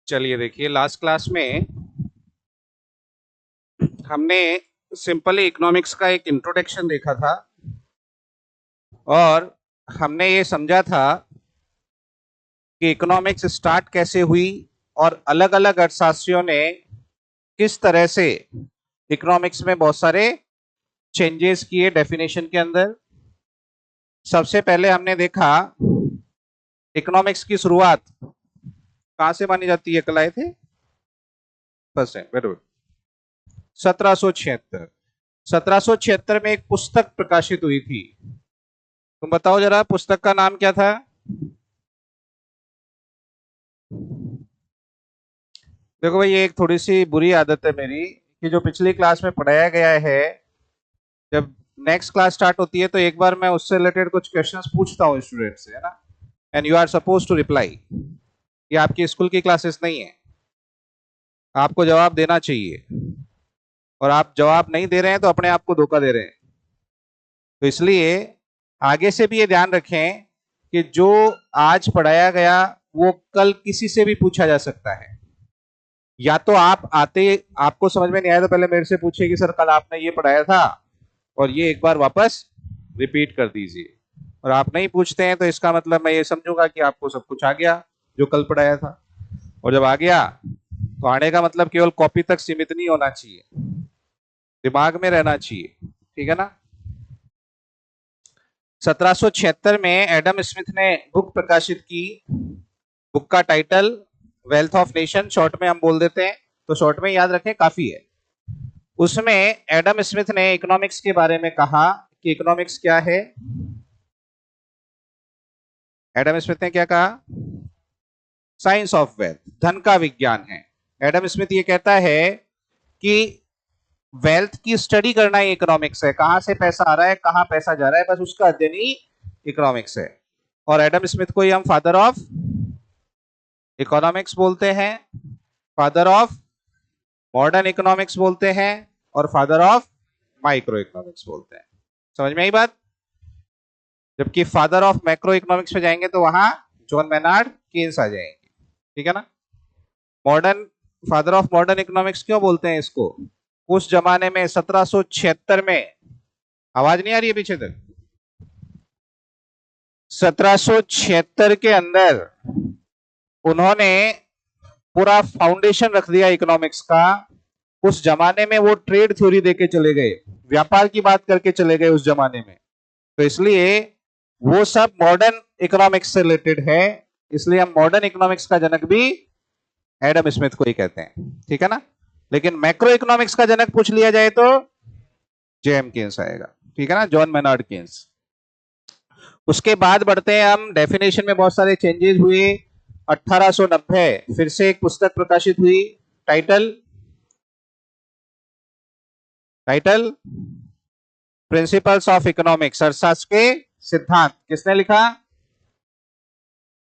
चलिए देखिए, last class में हमने सिंपली इकोनॉमिक्स का एक इंट्रोडक्शन देखा था और हमने ये समझा था कि इकोनॉमिक्स स्टार्ट कैसे हुई और अलग अलग अर्थशास्त्रियों ने किस तरह से इकोनॉमिक्स में बहुत सारे चेंजेस किए डेफिनेशन के अंदर। सबसे पहले हमने देखा इकोनॉमिक्स की शुरुआत कहां से मानी जाती है, कल आए थे परसेंट, वेरी गुड। 1776 1776 में एक पुस्तक प्रकाशित हुई थी। तुम बताओ जरा, पुस्तक का नाम क्या था? देखो भाई, ये एक थोड़ी सी बुरी आदत है मेरी कि जो पिछली क्लास में पढ़ाया गया है, जब नेक्स्ट क्लास स्टार्ट होती है तो एक बार मैं उससे रिलेटेड कुछ क्वेश्चंस पूछता हूँ स्टूडेंट से, है ना, and you are suppose to reply. ये आपकी स्कूल की क्लासेस नहीं है, आपको जवाब देना चाहिए और आप जवाब नहीं दे रहे हैं तो अपने आप को धोखा दे रहे हैं। तो इसलिए आगे से भी ये ध्यान रखें कि जो आज पढ़ाया गया वो कल किसी से भी पूछा जा सकता है। या तो आप आते, आपको समझ में नहीं आया तो पहले मेरे से पूछिए कि सर कल आपने ये पढ़ाया था और ये एक बार वापस रिपीट कर दीजिए। और आप नहीं पूछते हैं तो इसका मतलब मैं ये समझूंगा कि आपको सब कुछ आ गया जो कल पढ़ाया था। और जब आ गया तो आने का मतलब केवल कॉपी तक सीमित नहीं होना चाहिए, दिमाग में रहना चाहिए, ठीक है ना। 1776 में एडम स्मिथ ने बुक प्रकाशित की। बुक का title wealth of nation, short में हम बोल देते हैं, तो शॉर्ट में याद रखें काफी है। उसमें एडम स्मिथ ने इकोनॉमिक्स के बारे में कहा कि इकोनॉमिक्स क्या है। एडम स्मिथ ने क्या कहा? साइंस ऑफ वेल्थ, धन का विज्ञान है। एडम स्मिथ ये कहता है कि वेल्थ की स्टडी करना ही इकोनॉमिक्स है। कहां से पैसा आ रहा है, कहां पैसा जा रहा है, बस उसका अध्ययन ही इकोनॉमिक्स है। और एडम स्मिथ को ही हम फादर ऑफ इकोनॉमिक्स बोलते हैं, फादर ऑफ मॉडर्न इकोनॉमिक्स बोलते हैं और फादर ऑफ माइक्रो इकोनॉमिक्स बोलते हैं। समझ में आई बात? जबकि फादर ऑफ मैक्रो इकोनॉमिक्स पे जाएंगे तो वहां जॉन मेनार्ड केन्स आ जाएंगे, ठीक है ना। Modern, father of modern economics क्यों बोलते हैं इसको? उस जमाने में 1776 में, आवाज नहीं आ रही है पीछे तक, 1776 के अंदर उन्होंने पूरा फाउंडेशन रख दिया इकोनॉमिक्स का। उस जमाने में वो ट्रेड थ्योरी देके चले गए, व्यापार की बात करके चले गए उस जमाने में। तो इसलिए वो सब मॉडर्न इकोनॉमिक्स से रिलेटेड है, इसलिए हम मॉडर्न इकोनॉमिक्स का जनक भी एडम स्मिथ को ही कहते हैं, ठीक है ना। लेकिन मैक्रो इकोनॉमिक्स का जनक पूछ लिया जाए तो जेएम केन्स आएगा, ठीक है ना, जॉन मेनार्ड केन्स। उसके बाद बढ़ते हैं हम, डेफिनेशन में बहुत सारे चेंजेस हुए। 1890 फिर से एक पुस्तक प्रकाशित हुई, टाइटल प्रिंसिपल्स ऑफ इकोनॉमिक्स, अर्थशास्त्र के सिद्धांत। किसने लिखा?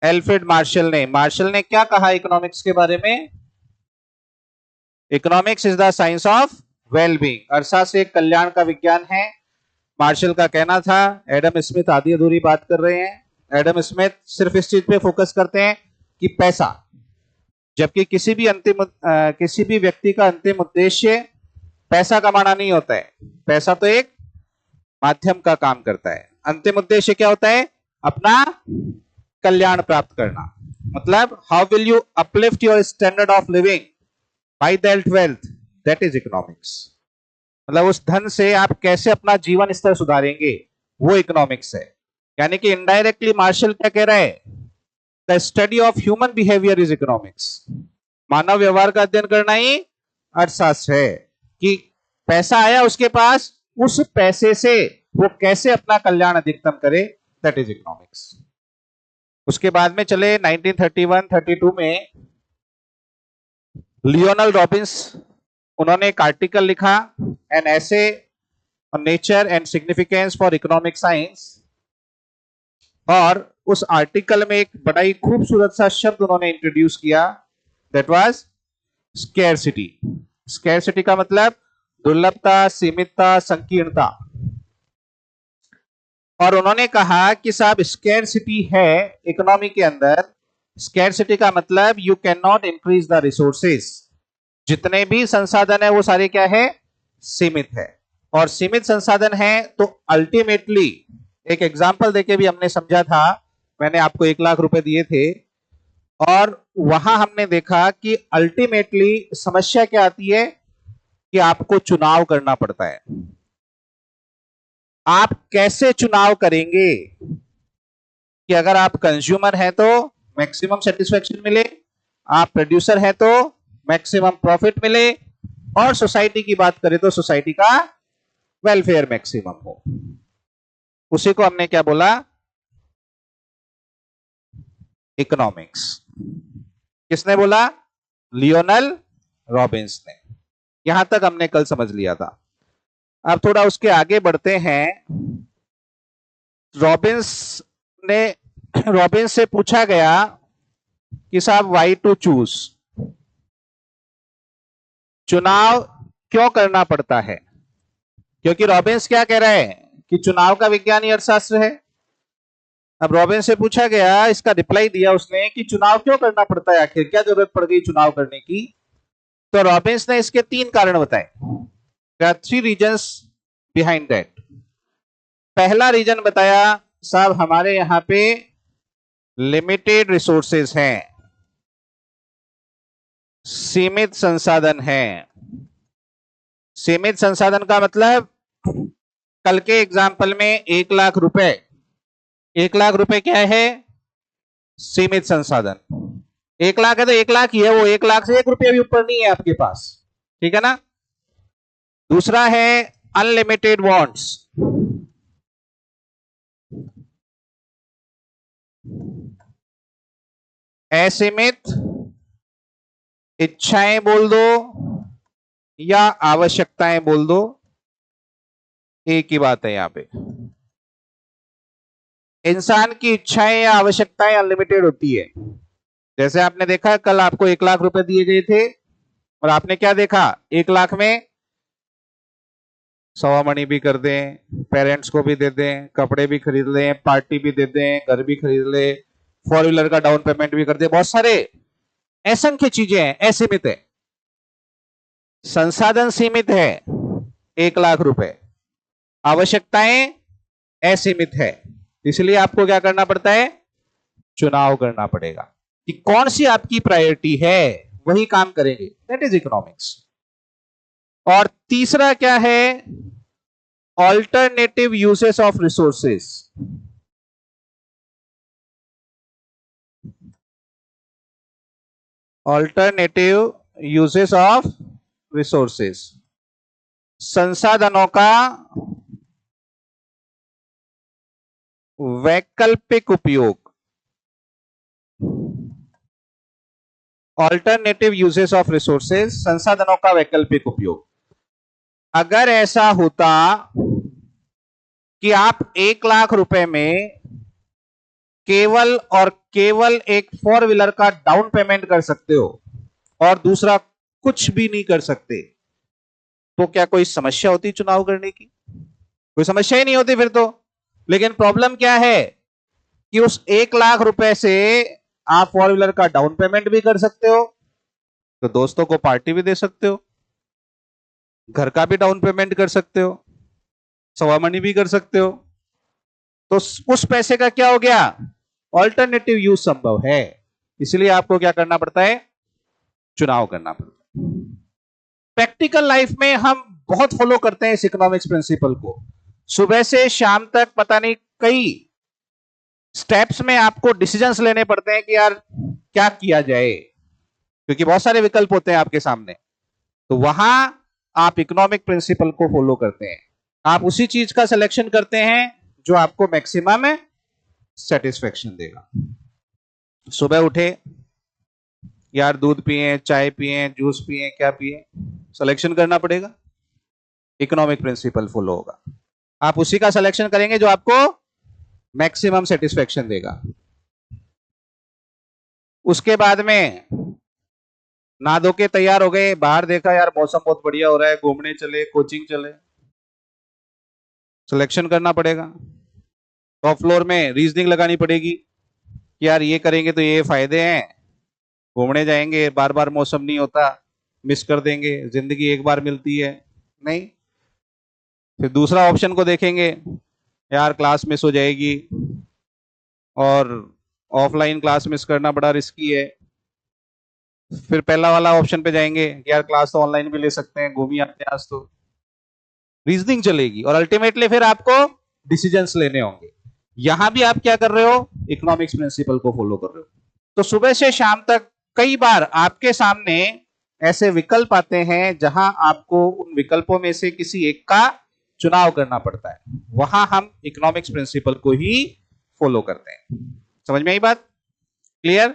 एल्फ्रेड मार्शल ने। मार्शल ने क्या कहा इकोनॉमिक्स के बारे में? Economics is the science of wellbeing, अर्थशास्त्र एक कल्याण का विज्ञान है। मार्शल का कहना था। एडम स्मिथ आधी अधूरी बात कर रहे हैं। एडम स्मिथ सिर्फ इस चीज पे फोकस करते हैं कि पैसा, जबकि किसी भी व्यक्ति का अंतिम उद्देश्य पैसा कमाना नहीं होता है। पैसा तो एक माध्यम का काम करता है, अंतिम उद्देश्य क्या होता है? अपना कल्याण प्राप्त करना। मतलब how will you uplift your standard of living by that wealth, that is economics. मतलब उस धन से आप कैसे अपना जीवन स्तर सुधारेंगे, वो इकोनॉमिक्स है। यानी कि इनडायरेक्टली मार्शल क्या कह रहा है? The study of human behaviour is economics. मानव व्यवहार का अध्ययन करना ही अर्थशास्त्र है, कि पैसा आया उसके पास, उस पैसे से वो कैसे अपना कल्याण अधिकतम करे, दैट इज इकोनॉमिक्स। उसके बाद में चले 1931-32 में लियोनल रॉबिन्स, उन्होंने एक आर्टिकल लिखा, an essay on nature and significance for economic science. और उस आर्टिकल में एक बड़ा ही खूबसूरत सा शब्द उन्होंने इंट्रोड्यूस किया, दैट वाज स्कैरसिटी। स्कैरसिटी का मतलब दुर्लभता, सीमितता, संकीर्णता। और उन्होंने कहा कि साहब स्कैरसिटी है इकोनॉमी के अंदर। स्कैरसिटी का मतलब you can not increase the resources, जितने भी संसाधन है वो सारे क्या है, सीमित है। और सीमित संसाधन है तो अल्टीमेटली, एक एग्जांपल देके भी हमने समझा था, मैंने आपको 1 लाख रुपए दिए थे और वहां हमने देखा कि अल्टीमेटली समस्या क्या आती है कि आपको चुनाव करना पड़ता है। आप कैसे चुनाव करेंगे कि अगर आप कंज्यूमर हैं तो मैक्सिमम सेटिस्फेक्शन मिले, आप प्रोड्यूसर हैं तो मैक्सिमम प्रॉफिट मिले, और सोसाइटी की बात करें तो सोसाइटी का वेलफेयर मैक्सिमम हो। उसी को हमने क्या बोला, इकोनॉमिक्स। किसने बोला, लियोनल रॉबिन्स ने। यहां तक हमने कल समझ लिया था। अब थोड़ा उसके आगे बढ़ते हैं। रॉबिन्स से पूछा गया कि साहब वाई टू चूज, चुनाव क्यों करना पड़ता है। क्योंकि रॉबिन्स क्या कह रहे हैं कि चुनाव का विज्ञान ही अर्थशास्त्र है। अब रॉबिन्स से पूछा गया, इसका रिप्लाई दिया उसने कि चुनाव क्यों करना पड़ता है, आखिर क्या जरूरत पड़ गई चुनाव करने की। तो रॉबिन्स ने इसके 3 कारण बताए। There are 3 reasons behind that. पहला रीजन बताया, साहब हमारे यहां पे लिमिटेड रिसोर्सेज हैं, सीमित संसाधन हैं। सीमित संसाधन का मतलब कल के एग्जाम्पल में 1 लाख रुपए, 1 लाख रुपए क्या है, सीमित संसाधन। 1 लाख है तो 1 लाख ही है वो, 1 लाख से 1 रुपया भी ऊपर नहीं है आपके पास, ठीक है ना। दूसरा है अनलिमिटेड वांट्स, असीमित इच्छाएं बोल दो या आवश्यकताएं बोल दो, एक ही बात है यहां पे। इंसान की इच्छाएं या आवश्यकताएं अनलिमिटेड होती है। जैसे आपने देखा कल आपको 1 लाख रुपए दिए गए थे और आपने क्या देखा, 1 लाख में सवा मणि भी कर दें, पेरेंट्स को भी दे दें, कपड़े भी खरीद लें, पार्टी भी दे दें, घर भी खरीद ले, 4 व्हीलर का डाउन पेमेंट भी कर दे, बहुत सारे असंख्य चीजें हैं, असीमित है। संसाधन सीमित है 1 लाख रुपए, आवश्यकताएं असीमित है, इसलिए आपको क्या करना पड़ता है, चुनाव करना पड़ेगा कि कौन सी आपकी प्रायोरिटी है, वही काम करेंगे। That is economics. और तीसरा क्या है, alternative uses of resources. Alternative uses of resources, संसाधनों का वैकल्पिक उपयोग। ऑल्टरनेटिव यूसेस ऑफ रिसोर्सेस, संसाधनों का वैकल्पिक उपयोग। अगर ऐसा होता कि आप 1 लाख रुपए में केवल और केवल एक 4 व्हीलर का डाउन पेमेंट कर सकते हो और दूसरा कुछ भी नहीं कर सकते, तो क्या कोई समस्या होती चुनाव करने की? कोई समस्या ही नहीं होती फिर तो। लेकिन प्रॉब्लम क्या है कि उस 1 लाख रुपए से आप 4 व्हीलर का डाउन पेमेंट भी कर सकते हो, तो दोस्तों को पार्टी भी दे सकते हो, घर का भी डाउन पेमेंट कर सकते हो, सवा मनी भी कर सकते हो। तो उस पैसे का क्या हो गया, ऑल्टरनेटिव यूज संभव है। इसलिए आपको क्या करना पड़ता है, चुनाव करना पड़ता है। प्रैक्टिकल लाइफ में हम बहुत फॉलो करते हैं इस इकोनॉमिक्स प्रिंसिपल को। सुबह से शाम तक पता नहीं कई स्टेप्स में आपको डिसीजंस लेने पड़ते हैं कि यार क्या किया जाए, क्योंकि बहुत सारे विकल्प होते हैं आपके सामने। तो वहां आप इकोनॉमिक प्रिंसिपल को फॉलो करते हैं, आप उसी चीज का सिलेक्शन करते हैं जो आपको मैक्सिमम सेटिस्फेक्शन देगा। सुबह उठे, यार दूध पिए, चाय पिए, जूस पिए, क्या पिए, सिलेक्शन करना पड़ेगा, इकोनॉमिक प्रिंसिपल फॉलो होगा। आप उसी का सिलेक्शन करेंगे जो आपको मैक्सिमम सेटिस्फेक्शन देगा। उसके बाद में नहा धो के तैयार हो गए, बाहर देखा यार मौसम बहुत बढ़िया हो रहा है, घूमने चले, कोचिंग चले, सिलेक्शन करना पड़ेगा। टॉप फ्लोर में रीजनिंग लगानी पड़ेगी कि यार ये करेंगे तो ये फायदे हैं, घूमने जाएंगे, बार बार मौसम नहीं होता, मिस कर देंगे, जिंदगी एक बार मिलती है, नहीं। फिर दूसरा ऑप्शन को देखेंगे, यार क्लास मिस हो जाएगी और ऑफलाइन क्लास मिस करना बड़ा रिस्की है। फिर पहला वाला ऑप्शन पे जाएंगे कि यार क्लास तो ऑनलाइन भी ले सकते हैं, घूम ही आते हैं आज तो। रीजनिंग चलेगी और अल्टीमेटली फिर आपको डिसीजंस लेने होंगे। यहां भी आप क्या कर रहे हो, इकोनॉमिक्स प्रिंसिपल को फॉलो कर रहे हो। तो सुबह से शाम तक कई बार आपके सामने ऐसे विकल्प आते हैं जहां आपको उन विकल्पों में से किसी एक का चुनाव करना पड़ता है, वहां हम इकोनॉमिक्स प्रिंसिपल को ही फॉलो करते हैं। समझ में आई बात? क्लियर?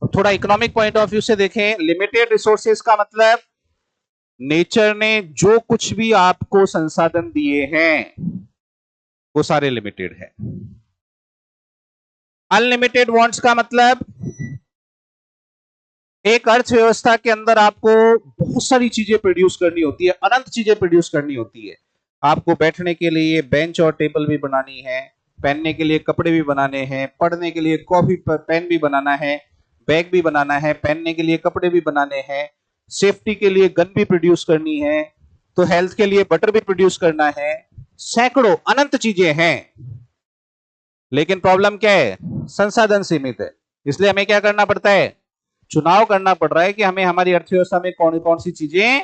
थोड़ा इकोनॉमिक पॉइंट ऑफ व्यू से देखें, लिमिटेड रिसोर्सेज का मतलब नेचर ने जो कुछ भी आपको संसाधन दिए हैं वो सारे लिमिटेड है। अनलिमिटेड वांट्स का मतलब एक अर्थव्यवस्था के अंदर आपको बहुत सारी चीजें प्रोड्यूस करनी होती है, अनंत चीजें प्रोड्यूस करनी होती है। आपको बैठने के लिए बेंच और टेबल भी बनानी है, पहनने के लिए कपड़े भी बनाने हैं, पढ़ने के लिए कॉपी पेन भी बनाना है, बैग भी बनाना है, पहनने के लिए कपड़े भी बनाने हैं, सेफ्टी के लिए गन भी प्रोड्यूस करनी है, तो हेल्थ के लिए बटर भी प्रोड्यूस करना है। सैकड़ों अनंत चीजें हैं, लेकिन प्रॉब्लम क्या है, संसाधन सीमित है। इसलिए हमें क्या करना पड़ता है, चुनाव करना पड़ रहा है कि हमें हमारी अर्थव्यवस्था में कौन कौन सी चीजें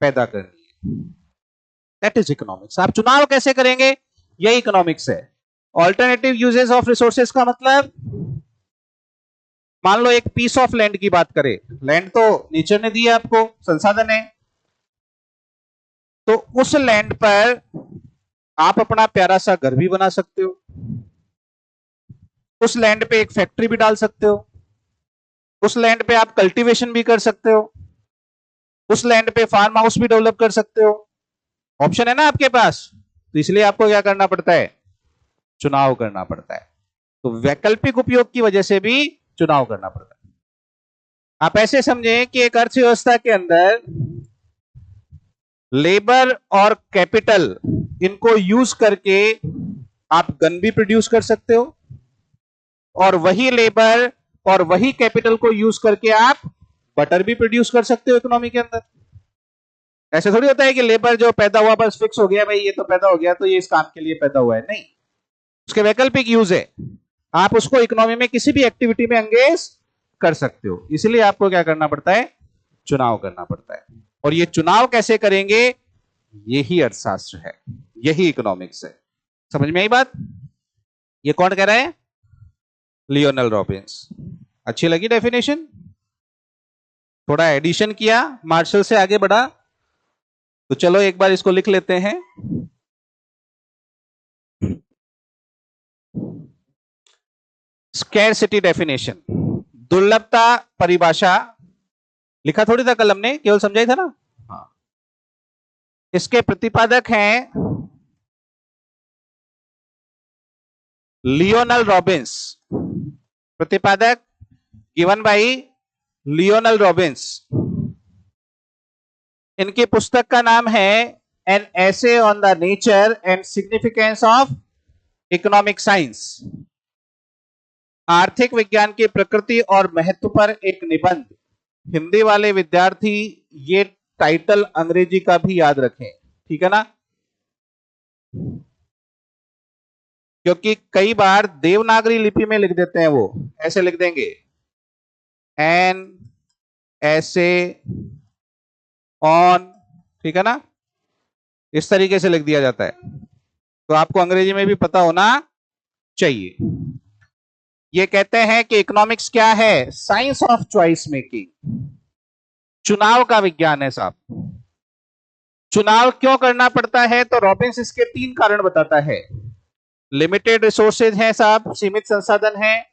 पैदा करनी है। That is economics. आप चुनाव कैसे करेंगे, यही इकोनॉमिक्स है। ऑल्टरनेटिव यूजेस ऑफ रिसोर्सेज का मतलब, मान लो एक पीस ऑफ लैंड की बात करें, लैंड तो नेचर ने दी है आपको, संसाधन है, तो उस लैंड पर आप अपना प्यारा सा घर भी बना सकते हो, उस लैंड पे एक फैक्ट्री भी डाल सकते हो, उस लैंड पे आप कल्टीवेशन भी कर सकते हो, उस लैंड पे फार्म हाउस भी डेवलप कर सकते हो। ऑप्शन है ना आपके पास, तो इसलिए आपको क्या करना पड़ता है, चुनाव करना पड़ता है। तो वैकल्पिक उपयोग की वजह से भी चुनाव करना पड़ता है। आप ऐसे समझें कि एक अर्थव्यवस्था के अंदर लेबर और कैपिटल, इनको यूज करके आप गन भी प्रोड्यूस कर सकते हो, और वही लेबर और वही कैपिटल को यूज करके आप बटर भी प्रोड्यूस कर सकते हो इकोनॉमी के अंदर। ऐसे थोड़ी होता है कि लेबर जो पैदा हुआ बस फिक्स हो गया, भाई ये तो पैदा हो गया तो ये इस काम के लिए पैदा हुआ है, नहीं, उसके वैकल्पिक यूज है। आप उसको इकोनॉमी में किसी भी एक्टिविटी में एंगेज कर सकते हो, इसलिए आपको क्या करना पड़ता है, चुनाव करना पड़ता है। और ये चुनाव कैसे करेंगे, यही अर्थशास्त्र है, यही इकोनॉमिक्स है। समझ में आई बात? ये कौन कह रहा है, लियोनेल रॉबिन्स। अच्छी लगी डेफिनेशन? थोड़ा एडिशन किया, मार्शल से आगे बढ़ा, तो चलो एक बार इसको लिख लेते हैं। स्कैरसिटी डेफिनेशन, दुर्लभता परिभाषा, लिखा थोड़ी था कल हमने, केवल समझाई था ना। हाँ, इसके प्रतिपादक हैं लियोनेल रॉबिन्स। प्रतिपादक गिवन बाय लियोनेल रॉबिन्स। इनकी पुस्तक का नाम है an essay on the nature and significance of economic science. आर्थिक विज्ञान की प्रकृति और महत्व पर एक निबंध। हिंदी वाले विद्यार्थी ये टाइटल अंग्रेजी का भी याद रखें, ठीक है ना, क्योंकि कई बार देवनागरी लिपि में लिख देते हैं, वो ऐसे लिख देंगे एन ऐसे ऑन, ठीक है ना, इस तरीके से लिख दिया जाता है। तो आपको अंग्रेजी में भी पता होना चाहिए। ये कहते हैं कि इकोनॉमिक्स क्या है, साइंस ऑफ चॉइस मेकिंग, चुनाव का विज्ञान है साहब। चुनाव क्यों करना पड़ता है, तो रॉबिन्स इसके 3 कारण बताता है। लिमिटेड रिसोर्सेज हैं साहब, सीमित संसाधन हैं।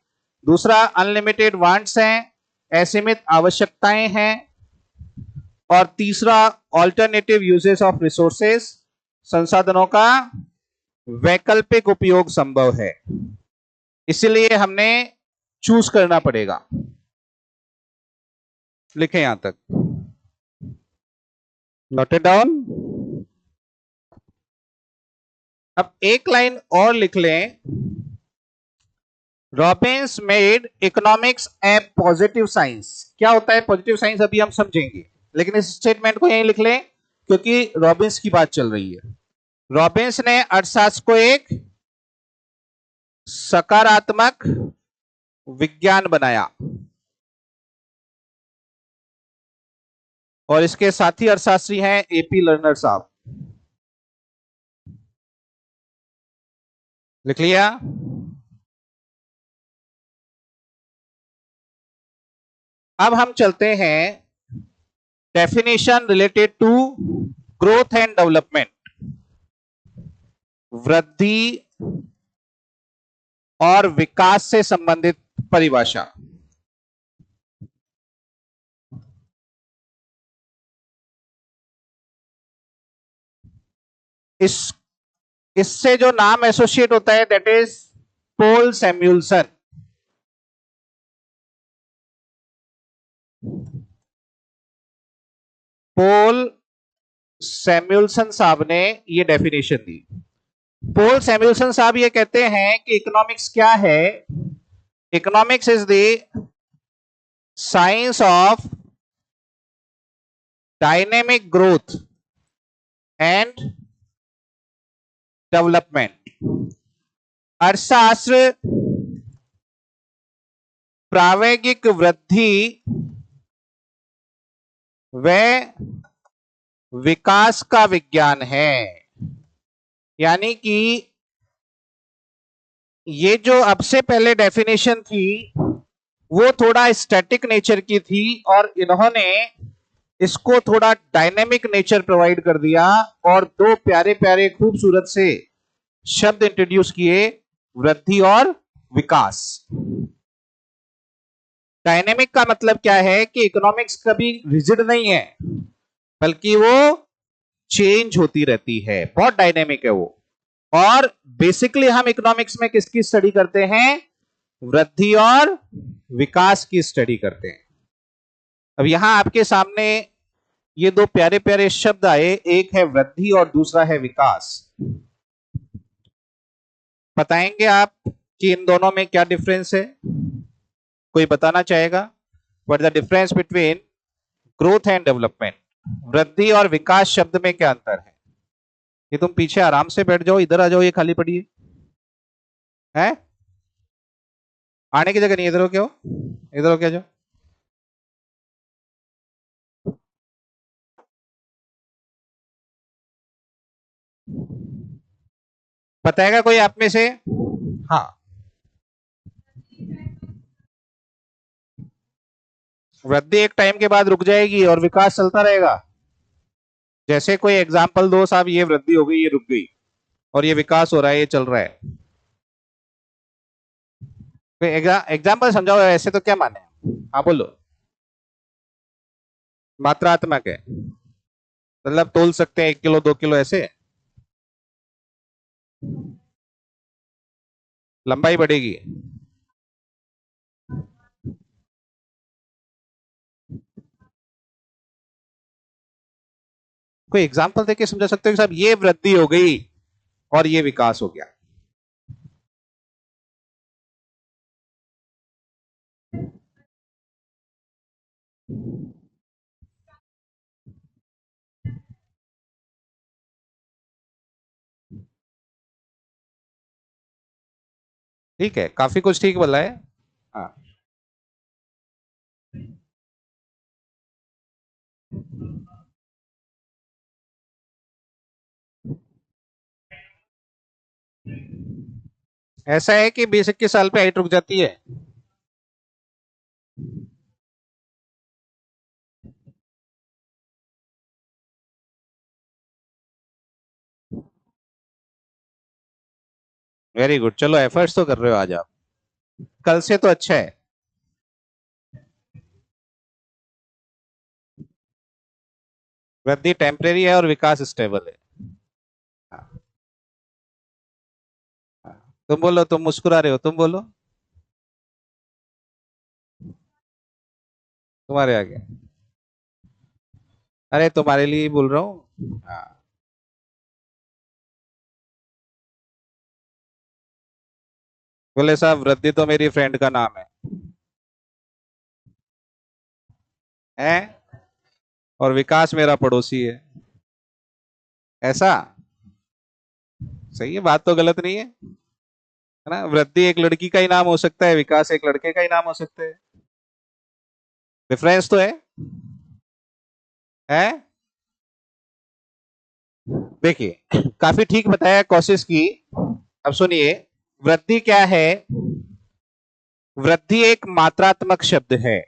दूसरा अनलिमिटेड वांट्स हैं, असीमित आवश्यकताएं हैं। और तीसरा ऑल्टरनेटिव यूजेस ऑफ रिसोर्सेज, संसाधनों का वैकल्पिक उपयोग संभव है। इसलिए हमने चूज करना पड़ेगा। लिखें यहां तक, नोट इट डाउन। अब एक लाइन और लिख लें रॉबिन्स मेड इकोनॉमिक्स ए पॉजिटिव साइंस। क्या होता है पॉजिटिव साइंस अभी हम समझेंगे, लेकिन इस स्टेटमेंट को यहीं लिख लें क्योंकि रॉबिन्स की बात चल रही है। रॉबिन्स ने अर्थशास्त्र को एक सकारात्मक विज्ञान बनाया और इसके साथी अर्थशास्त्री हैं एपी लर्नर साहब। लिख लिया। अब हम चलते हैं definition related to growth and development, वृद्धि और विकास से संबंधित परिभाषा। इस इससे जो नाम एसोसिएट होता है दैट इज पोल सैम्यूल्सन। पोल सैम्यूल्सन साहब ने ये डेफिनेशन दी। पोल सैम्यूल्सन साहब ये कहते हैं कि इकोनॉमिक्स क्या है। Economics is the science of dynamic growth and development. अर्थशास्त्र प्रावेगिक वृद्धि व विकास का विज्ञान है। यानी कि ये जो अब से पहले डेफिनेशन थी वो थोड़ा स्टैटिक नेचर की थी और इन्होंने इसको थोड़ा डायनेमिक नेचर प्रोवाइड कर दिया और दो प्यारे प्यारे खूबसूरत से शब्द इंट्रोड्यूस किए, वृद्धि और विकास। डायनेमिक का मतलब क्या है कि इकोनॉमिक्स कभी रिजिड नहीं है बल्कि वो चेंज होती रहती है, बहुत डायनेमिक है वो। और बेसिकली हम इकोनॉमिक्स में किसकी स्टडी करते हैं? वृद्धि और विकास की स्टडी करते हैं। अब यहां आपके सामने ये दो प्यारे प्यारे शब्द आए, एक है वृद्धि और दूसरा है विकास। बताएंगे आप कि इन दोनों में क्या डिफरेंस है? कोई बताना चाहेगा? What the difference between growth and development? वृद्धि और विकास शब्द में क्या अंतर है? ये तुम पीछे आराम से बैठ जाओ, इधर आ जाओ, ये खाली पड़ी है। आने की जगह नहीं, इधर हो क्या हो, इधर हो क्या जाओ। बताएगा कोई आप में से? हाँ, वृद्धि एक टाइम के बाद रुक जाएगी और विकास चलता रहेगा। जैसे कोई एग्जाम्पल दो साहब, ये वृद्धि हो गई, ये रुक गई, और ये विकास हो रहा है, ये चल रहा है। कोई एग्जाम्पल समझाओ, ऐसे तो क्या माने? हाँ बोलो। मात्रात्मक है मतलब तोल सकते हैं, 1 किलो 2 किलो ऐसे। लंबाई बढ़ेगी। कोई एग्जाम्पल देके समझा सकते हो कि साहब ये वृद्धि हो गई और ये विकास हो गया? ठीक है, काफी कुछ ठीक बोला है। हाँ, ऐसा है कि 20-21 साल पे हाइट रुक जाती है। वेरी गुड, चलो एफर्ट्स तो कर रहे हो आज आप, कल से तो अच्छा है। वृद्धि टेम्परेरी है और विकास स्टेबल है। हाँ, हाँ। तुम बोलो, तुम मुस्कुरा रहे हो, तुम बोलो। तुम्हारे आगे, अरे तुम्हारे लिए ही बोल रहा हूँ। हाँ, बोले साहब वृद्धि तो मेरी फ्रेंड का नाम है और विकास मेरा पड़ोसी है। ऐसा सही है, बात तो गलत नहीं है ना। वृद्धि एक लड़की का ही नाम हो सकता है, विकास एक लड़के का ही नाम हो सकता है। डिफरेंस तो है। देखिए काफी ठीक बताया कोशिश की। अब सुनिए, वृद्धि क्या है। वृद्धि एक मात्रात्मक शब्द है,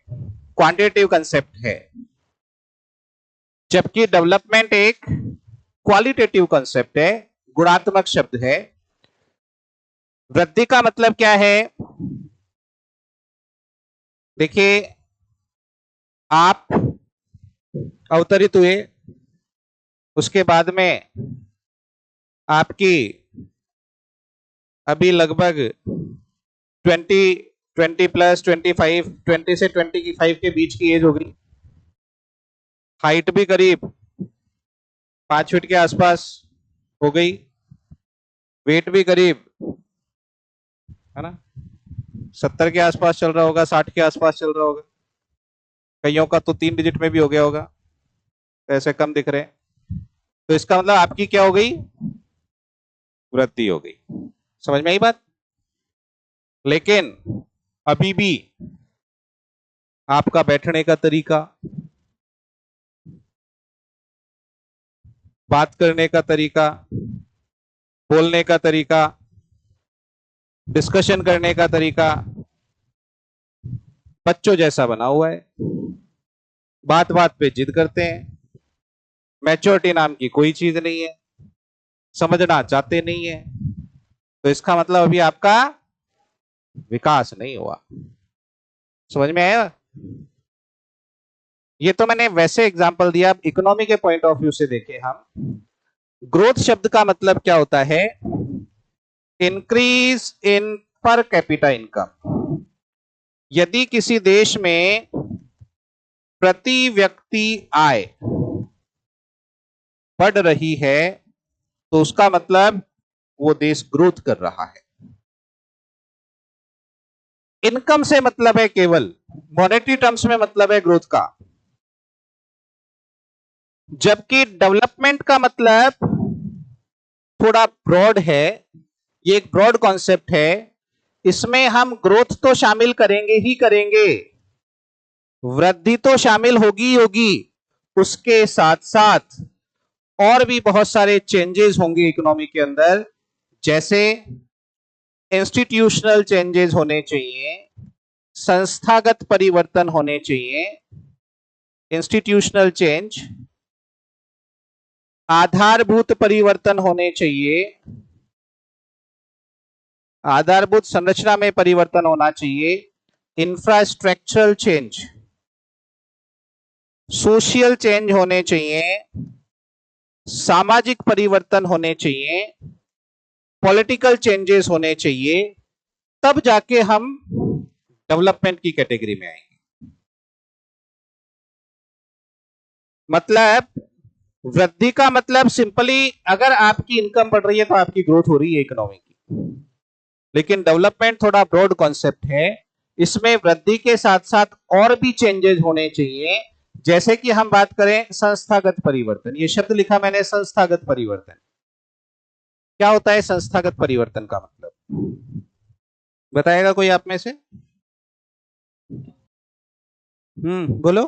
क्वांटिटेटिव कंसेप्ट है, जबकि डेवलपमेंट एक क्वालिटेटिव कंसेप्ट है, गुणात्मक शब्द है। वृद्धि का मतलब क्या है? देखिए, आप अवतरित हुए, उसके बाद में आपकी अभी लगभग 20 प्लस 25, 20 से 25 के बीच की एज होगी। हाइट भी करीब 5 फीट के आसपास हो गई। वेट भी करीब, है ना, 70 के आसपास चल रहा होगा, 60 के आसपास चल रहा होगा। कईयों का तो 3 डिजिट में भी हो गया होगा, ऐसे कम दिख रहे हैं। तो इसका मतलब आपकी क्या हो गई? वृद्धि हो गई। समझ में आई बात? लेकिन अभी भी आपका बैठने का तरीका, बात करने का तरीका, बोलने का तरीका, डिस्कशन करने का तरीका बच्चों जैसा बना हुआ है। बात बात पे जिद करते हैं। मैच्योरिटी नाम की कोई चीज नहीं है, समझना चाहते नहीं है। तो इसका मतलब अभी आपका विकास नहीं हुआ। समझ में आया? ये तो मैंने वैसे एग्जांपल दिया। अब इकोनॉमी के पॉइंट ऑफ व्यू से देखें हम। ग्रोथ शब्द का मतलब क्या होता है? Increase in per capita income. यदि किसी देश में प्रति व्यक्ति आय बढ़ रही है तो उसका मतलब वो देश ग्रोथ कर रहा है। इनकम से मतलब है केवल मॉनेटरी टर्म्स में मतलब है ग्रोथ का, जबकि डेवलपमेंट का मतलब थोड़ा ब्रॉड है। ये एक ब्रॉड कॉन्सेप्ट है, इसमें हम ग्रोथ तो शामिल करेंगे ही करेंगे, वृद्धि तो शामिल होगी ही होगी, उसके साथ साथ और भी बहुत सारे चेंजेस होंगे इकोनॉमी के अंदर। जैसे इंस्टीट्यूशनल चेंजेस होने चाहिए, संस्थागत परिवर्तन होने चाहिए। इंस्टीट्यूशनल चेंज, आधारभूत परिवर्तन होने चाहिए, आधारभूत संरचना में परिवर्तन होना चाहिए। इंफ्रास्ट्रक्चरल चेंज, सोशल चेंज होने चाहिए, सामाजिक परिवर्तन होने चाहिए, पॉलिटिकल चेंजेस होने चाहिए, तब जाके हम डेवलपमेंट की कैटेगरी में आएंगे। मतलब वृद्धि का मतलब सिंपली अगर आपकी इनकम बढ़ रही है तो आपकी ग्रोथ हो रही है इकोनॉमी की। लेकिन डेवलपमेंट थोड़ा ब्रॉड कॉन्सेप्ट है, इसमें वृद्धि के साथ साथ और भी चेंजेस होने चाहिए। जैसे कि हम बात करें संस्थागत परिवर्तन, ये शब्द लिखा मैंने, संस्थागत परिवर्तन। क्या होता है संस्थागत परिवर्तन का मतलब? बताएगा कोई आप में से? बोलो।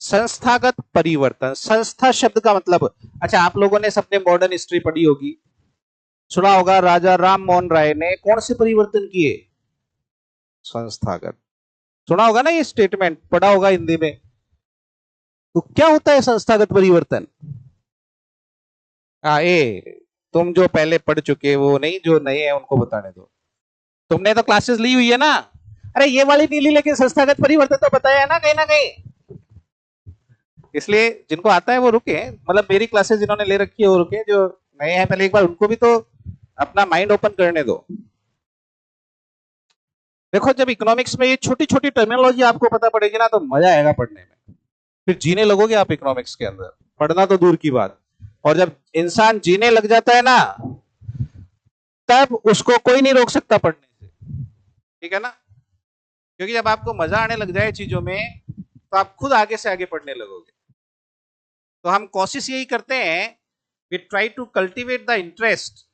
संस्थागत परिवर्तन, संस्था शब्द का मतलब, अच्छा आप लोगों ने सबने मॉडर्न हिस्ट्री पढ़ी होगी, सुना होगा राजा राम मोहन राय ने कौन से परिवर्तन किए? संस्थागत। सुना होगा ना, ये स्टेटमेंट पढ़ा होगा हिंदी में। तो क्या होता है संस्थागत परिवर्तन? ए तुम जो पहले पढ़ चुके वो नहीं, जो नए हैं उनको बताने दो। तुमने तो क्लासेस ली हुई है ना। अरे ये वाली नीली, लेकिन संस्थागत परिवर्तन तो बताया है ना कहीं ना कहीं। इसलिए जिनको आता है वो रुके, मतलब मेरी क्लासेस जिन्होंने ले रखी है वो रुके, जो नए हैं पहले एक बार उनको भी तो अपना माइंड ओपन करने दो। देखो जब इकोनॉमिक्स में ये छोटी छोटी टर्मिनोलॉजी आपको पता पड़ेगी ना तो मजा आएगा पढ़ने में, फिर जीने लगोगे आप इकोनॉमिक्स के अंदर। पढ़ना तो दूर की बात, और जब इंसान जीने लग जाता है ना, तब उसको कोई नहीं रोक सकता पढ़ने से, ठीक है ना। क्योंकि जब आपको मजा आने लग जाए चीजों में, तो आप खुद आगे से आगे पढ़ने लगोगे। तो हम कोशिश यही करते हैं, we try to cultivate the interest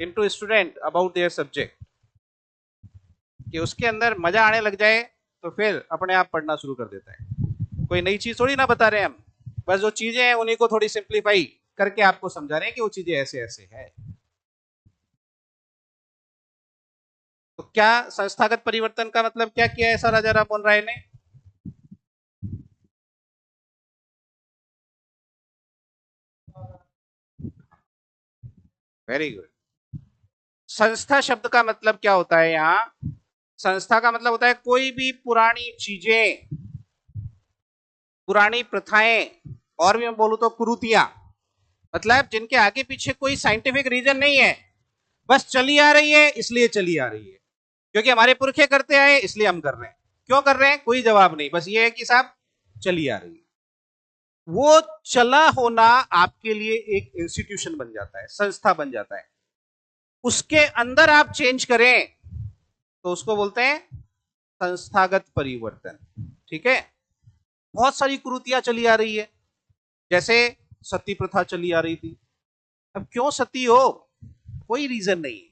into student about their subject, कि उसके अंदर मजा आने लग जाए, तो फिर अपने आप पढ़ना शुरू कर देता है। कोई नई चीज थोड़ी ना बता रहे हैं हम, बस जो चीजें हैं उन्हीं को थोड़ी सिंप्लीफाई करके आपको समझा रहे हैं कि वो चीजें ऐसे ऐसे है। तो क्या संस्थागत परिवर्तन का मतलब क्या किया है सर राजा राम मोहन राय ने? Very good. संस्था शब्द का मतलब क्या होता है यहाँ? संस्था का मतलब होता है कोई भी पुरानी चीजें, पुरानी प्रथाएं, और भी मैं बोलूं तो कुरीतियां, मतलब जिनके आगे पीछे कोई साइंटिफिक रीजन नहीं है, बस चली आ रही है इसलिए चली आ रही है, क्योंकि हमारे पुरखे करते आए इसलिए हम कर रहे हैं। क्यों कर रहे हैं कोई जवाब नहीं, बस ये है कि साहब चली आ रही है। वो चला होना आपके लिए एक इंस्टीट्यूशन बन जाता है, संस्था बन जाता है। उसके अंदर आप चेंज करें तो उसको बोलते हैं संस्थागत परिवर्तन, ठीक है। बहुत सारी कुरीतियां चली आ रही है, जैसे सती प्रथा चली आ रही थी। अब क्यों सती हो, कोई रीजन नहीं है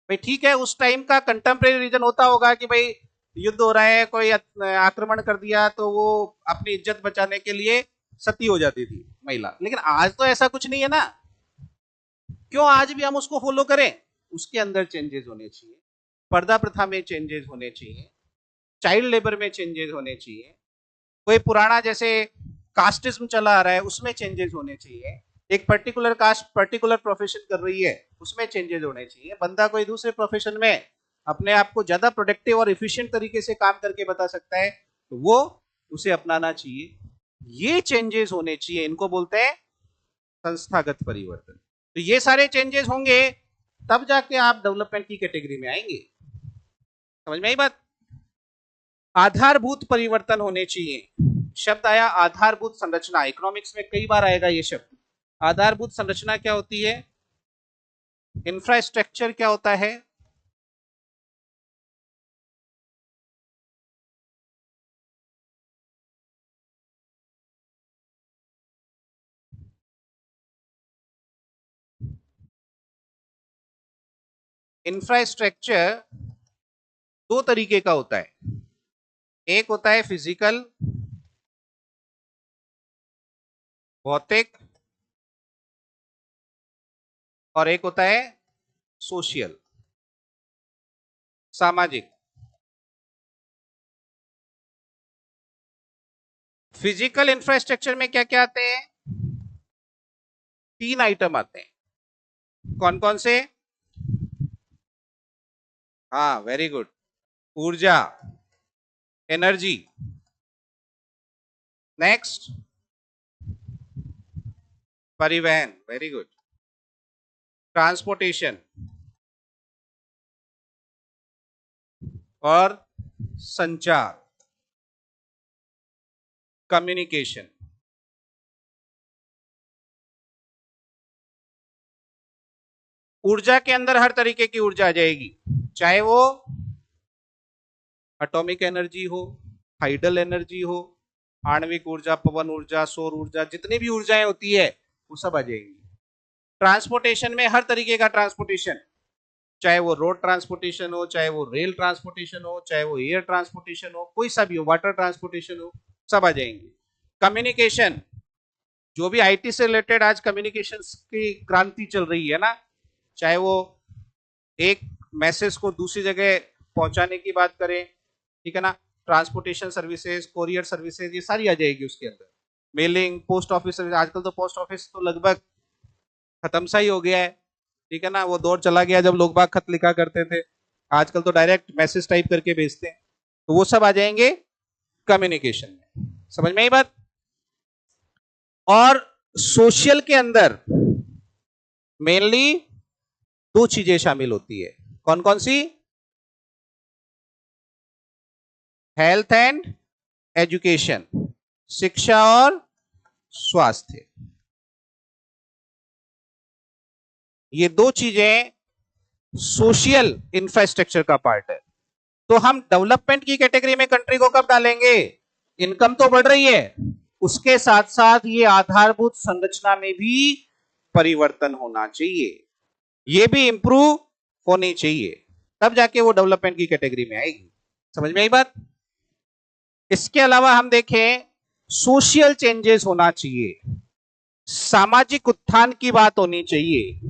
भाई, ठीक है उस टाइम का कंटेम्प्रेरी रीजन होता होगा कि भाई युद्ध हो रहा है, कोई आक्रमण कर दिया, तो वो अपनी इज्जत बचाने के लिए सती हो जाती थी महिला। लेकिन आज तो ऐसा कुछ नहीं है ना, क्यों आज भी हम उसको फॉलो करें? उसके अंदर चेंजेस होने चाहिए, पर्दा प्रथा में चेंजेस होने चाहिए, चाइल्ड लेबर में चेंजेस होने चाहिए, कोई पुराना जैसे कास्टिज्म चला आ रहा है उसमें चेंजेस होने चाहिए, एक पर्टिकुलर कास्ट पर्टिकुलर प्रोफेशन कर रही है उसमें चेंजेस होने चाहिए, बंदा कोई दूसरे प्रोफेशन में अपने आप को ज्यादा प्रोडक्टिव और इफिशिएंट तरीके से काम करके बता सकता है, तो वो उसे अपनाना चाहिए। ये चेंजेस होने चाहिए, इनको बोलते हैं संस्थागत परिवर्तन। तो ये सारे चेंजेस होंगे तब जाके आप डेवलपमेंट की कैटेगरी में आएंगे। समझ में आई बात? आधारभूत परिवर्तन होने चाहिए। शब्द आया आधारभूत संरचना, इकोनॉमिक्स में कई बार आएगा ये शब्द। आधारभूत संरचना क्या होती है? इंफ्रास्ट्रक्चर क्या होता है? इंफ्रास्ट्रक्चर दो तरीके का होता है, एक होता है फिजिकल, भौतिक, और एक होता है सोशल, सामाजिक। फिजिकल इंफ्रास्ट्रक्चर में क्या क्या आते हैं? तीन आइटम आते हैं। कौन कौन से? हाँ वेरी गुड। ऊर्जा, एनर्जी, नेक्स्ट परिवहन, वेरी गुड, ट्रांसपोर्टेशन, और संचार, कम्युनिकेशन। ऊर्जा के अंदर हर तरीके की ऊर्जा आ जाएगी, चाहे वो एटॉमिक एनर्जी हो, हाइडल एनर्जी हो, आणविक ऊर्जा, पवन ऊर्जा, सौर ऊर्जा, जितनी भी ऊर्जाएं होती है वो सब आ जाएंगी। ट्रांसपोर्टेशन में हर तरीके का ट्रांसपोर्टेशन, चाहे वो रोड ट्रांसपोर्टेशन हो, चाहे वो रेल ट्रांसपोर्टेशन हो, चाहे वो एयर ट्रांसपोर्टेशन हो, कोई सा भी हो, वाटर ट्रांसपोर्टेशन हो, सब आ जाएंगे। कम्युनिकेशन, जो भी आईटी से रिलेटेड आज कम्युनिकेशन की क्रांति चल रही है ना, चाहे वो एक मैसेज को दूसरी जगह पहुंचाने की बात करें, ठीक है ना, ट्रांसपोर्टेशन सर्विसेज, कोरियर सर्विसेज, ये सारी आ जाएगी उसके अंदर। मेलिंग, पोस्ट ऑफिस सर्विस, आजकल तो पोस्ट ऑफिस तो लगभग खत्म सा ही हो गया है, ठीक है ना। वो दौर चला गया जब लोग बाग खत लिखा करते थे, आजकल तो डायरेक्ट मैसेज टाइप करके भेजते हैं। तो वो सब आ जाएंगे कम्युनिकेशन में। समझ में आई बात? और सोशल के अंदर मेनली दो चीजें शामिल होती है। कौन कौन सी? हेल्थ एंड एजुकेशन, शिक्षा और स्वास्थ्य। ये दो चीजें सोशल इंफ्रास्ट्रक्चर का पार्ट है। तो हम डेवलपमेंट की कैटेगरी में कंट्री को कब डालेंगे? इनकम तो बढ़ रही है, उसके साथ साथ ये आधारभूत संरचना में भी परिवर्तन होना चाहिए, ये भी इंप्रूव होनी चाहिए, तब जाके वो डेवलपमेंट की कैटेगरी में आएगी। समझ में आई बात? इसके अलावा हम देखें, सोशल चेंजेस होना चाहिए, सामाजिक उत्थान की बात होनी चाहिए,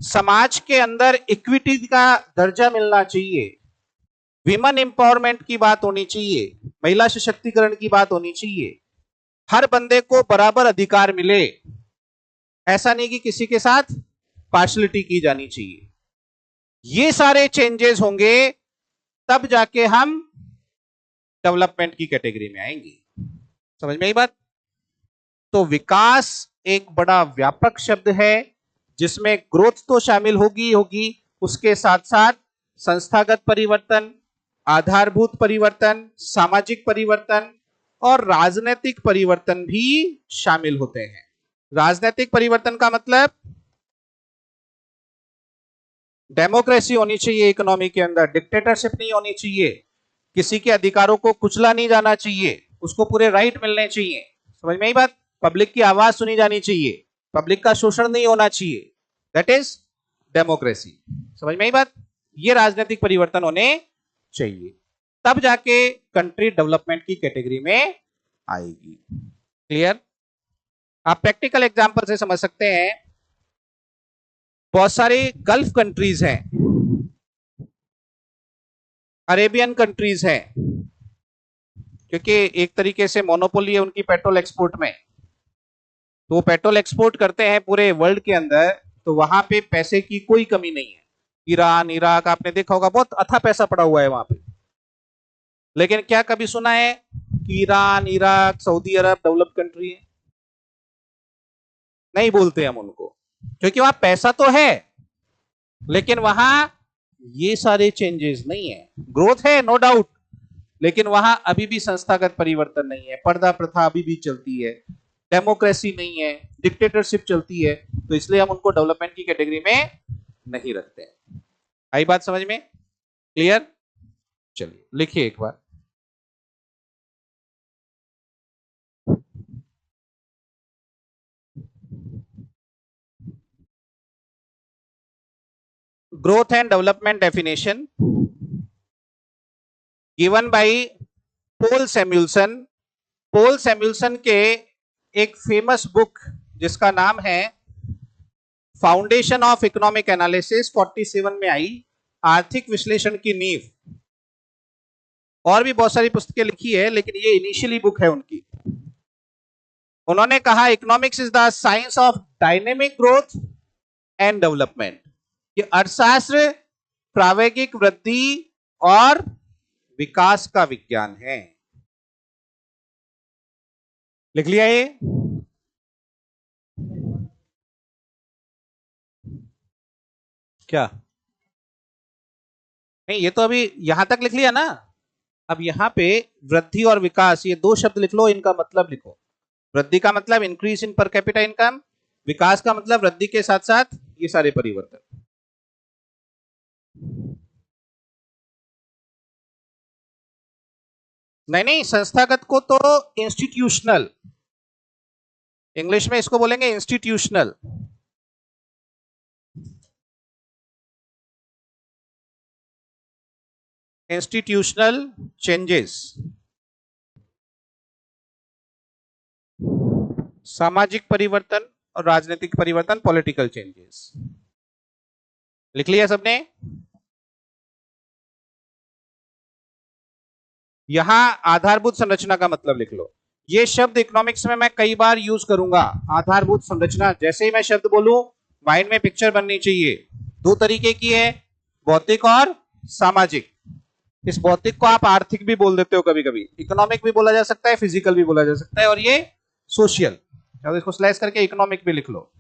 समाज के अंदर इक्विटी का दर्जा मिलना चाहिए, विमेन एम्पावरमेंट की बात होनी चाहिए, महिला सशक्तिकरण की बात होनी चाहिए, हर बंदे को बराबर अधिकार मिले, ऐसा नहीं कि किसी के साथ पार्शलिटी की जानी चाहिए। ये सारे चेंजेस होंगे तब जाके हम डेवलपमेंट की कैटेगरी में आएंगे। समझ में आई बात? तो विकास एक बड़ा व्यापक शब्द है जिसमें ग्रोथ तो शामिल होगी होगी, उसके साथ साथ संस्थागत परिवर्तन, आधारभूत परिवर्तन, सामाजिक परिवर्तन और राजनीतिक परिवर्तन भी शामिल होते हैं। राजनीतिक परिवर्तन का मतलब डेमोक्रेसी होनी चाहिए इकोनॉमी के अंदर, डिक्टेटरशिप नहीं होनी चाहिए, किसी के अधिकारों को कुचला नहीं जाना चाहिए, उसको पूरे राइट मिलने चाहिए। समझ में आई बात? पब्लिक की आवाज सुनी जानी चाहिए, पब्लिक का शोषण नहीं होना चाहिए, दैट इज डेमोक्रेसी। समझ में आई बात? ये राजनीतिक परिवर्तन होने चाहिए, तब जाके कंट्री डेवलपमेंट की कैटेगरी में आएगी। क्लियर? आप प्रैक्टिकल एग्जांपल से समझ सकते हैं। बहुत सारी गल्फ कंट्रीज हैं, अरेबियन कंट्रीज हैं, क्योंकि एक तरीके से मोनोपोली है उनकी पेट्रोल एक्सपोर्ट में, तो वो पेट्रोल एक्सपोर्ट करते हैं पूरे वर्ल्ड के अंदर, तो वहां पे पैसे की कोई कमी नहीं है। ईरान, इराक, आपने देखा होगा बहुत अथा पैसा पड़ा हुआ है वहां पे। लेकिन क्या कभी सुना है कि ईरान, इराक, सऊदी अरब डेवलप कंट्री है? नहीं बोलते हम उनको, क्योंकि वहां पैसा तो है लेकिन वहां ये सारे चेंजेस नहीं है। ग्रोथ है नो डाउट, लेकिन वहां अभी भी संस्थागत परिवर्तन नहीं है, पर्दा प्रथा अभी भी चलती है, डेमोक्रेसी नहीं है, डिक्टेटरशिप चलती है, तो इसलिए हम उनको डेवलपमेंट की कैटेगरी में नहीं रखते हैं। आई बात समझ में? क्लियर? चलिए लिखिए एक बार। Growth and development definition given by Paul Samuelson. Paul Samuelson के एक फेमस बुक जिसका नाम है फाउंडेशन ऑफ इकोनॉमिक एनालिसिस 47 में आई, आर्थिक विश्लेषण की नींव। और भी बहुत सारी पुस्तकें लिखी है लेकिन ये इनिशियली बुक है उनकी। उन्होंने कहा economics is the science of dynamic growth and development. ये अर्थशास्त्र प्रावेगिक वृद्धि और विकास का विज्ञान है। लिख लिया ये? क्या नहीं, ये तो अभी यहां तक लिख लिया ना। अब यहां पे वृद्धि और विकास ये दो शब्द लिख लो, इनका मतलब लिखो। वृद्धि का मतलब increase in per capita income, विकास का मतलब वृद्धि के साथ साथ ये सारे परिवर्तन। नहीं नहीं, संस्थागत को तो इंस्टीट्यूशनल, इंग्लिश में इसको बोलेंगे इंस्टीट्यूशनल। इंस्टीट्यूशनल चेंजेस, सामाजिक परिवर्तन और राजनीतिक परिवर्तन, पॉलिटिकल चेंजेस। लिख लिया सबने? यहां आधारभूत संरचना का मतलब लिख लो। ये शब्द इकोनॉमिक्स में मैं कई बार यूज करूंगा। आधारभूत संरचना, जैसे ही मैं शब्द बोलूं माइंड में पिक्चर बननी चाहिए। दो तरीके की है, भौतिक और सामाजिक। इस भौतिक को आप आर्थिक भी बोल देते हो, कभी कभी इकोनॉमिक भी बोला जा सकता है, फिजिकल भी बोला जा सकता है, और ये सोशल। तो इसको स्लाइस करके इकोनॉमिक भी लिख लो।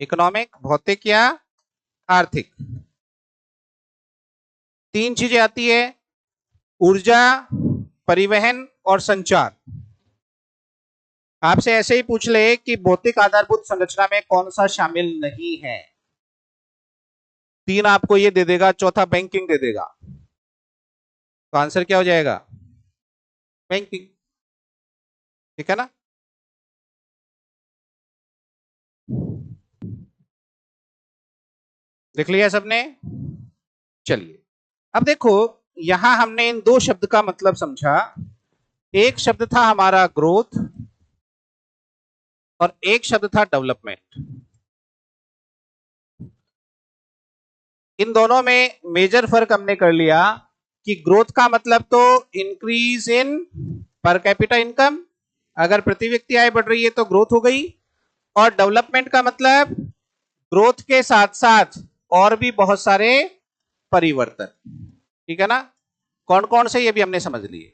इकोनॉमिक, भौतिक या आर्थिक। तीन चीजें आती है, ऊर्जा, परिवहन और संचार। आपसे ऐसे ही पूछ ले कि भौतिक आधारभूत संरचना में कौन सा शामिल नहीं है, 3 आपको ये दे देगा, चौथा बैंकिंग दे देगा, तो आंसर क्या हो जाएगा? बैंकिंग। ठीक है ना? देख लिया सबने? चलिए अब देखो, यहां हमने इन 2 शब्द का मतलब समझा। एक शब्द था हमारा ग्रोथ और एक शब्द था डेवलपमेंट। इन दोनों में मेजर फर्क हमने कर लिया कि ग्रोथ का मतलब तो increase in per capita income, अगर प्रति व्यक्ति आय बढ़ रही है तो ग्रोथ हो गई। और डेवलपमेंट का मतलब ग्रोथ के साथ साथ और भी बहुत सारे परिवर्तन। ठीक है ना? कौन कौन से ये भी हमने समझ लिए।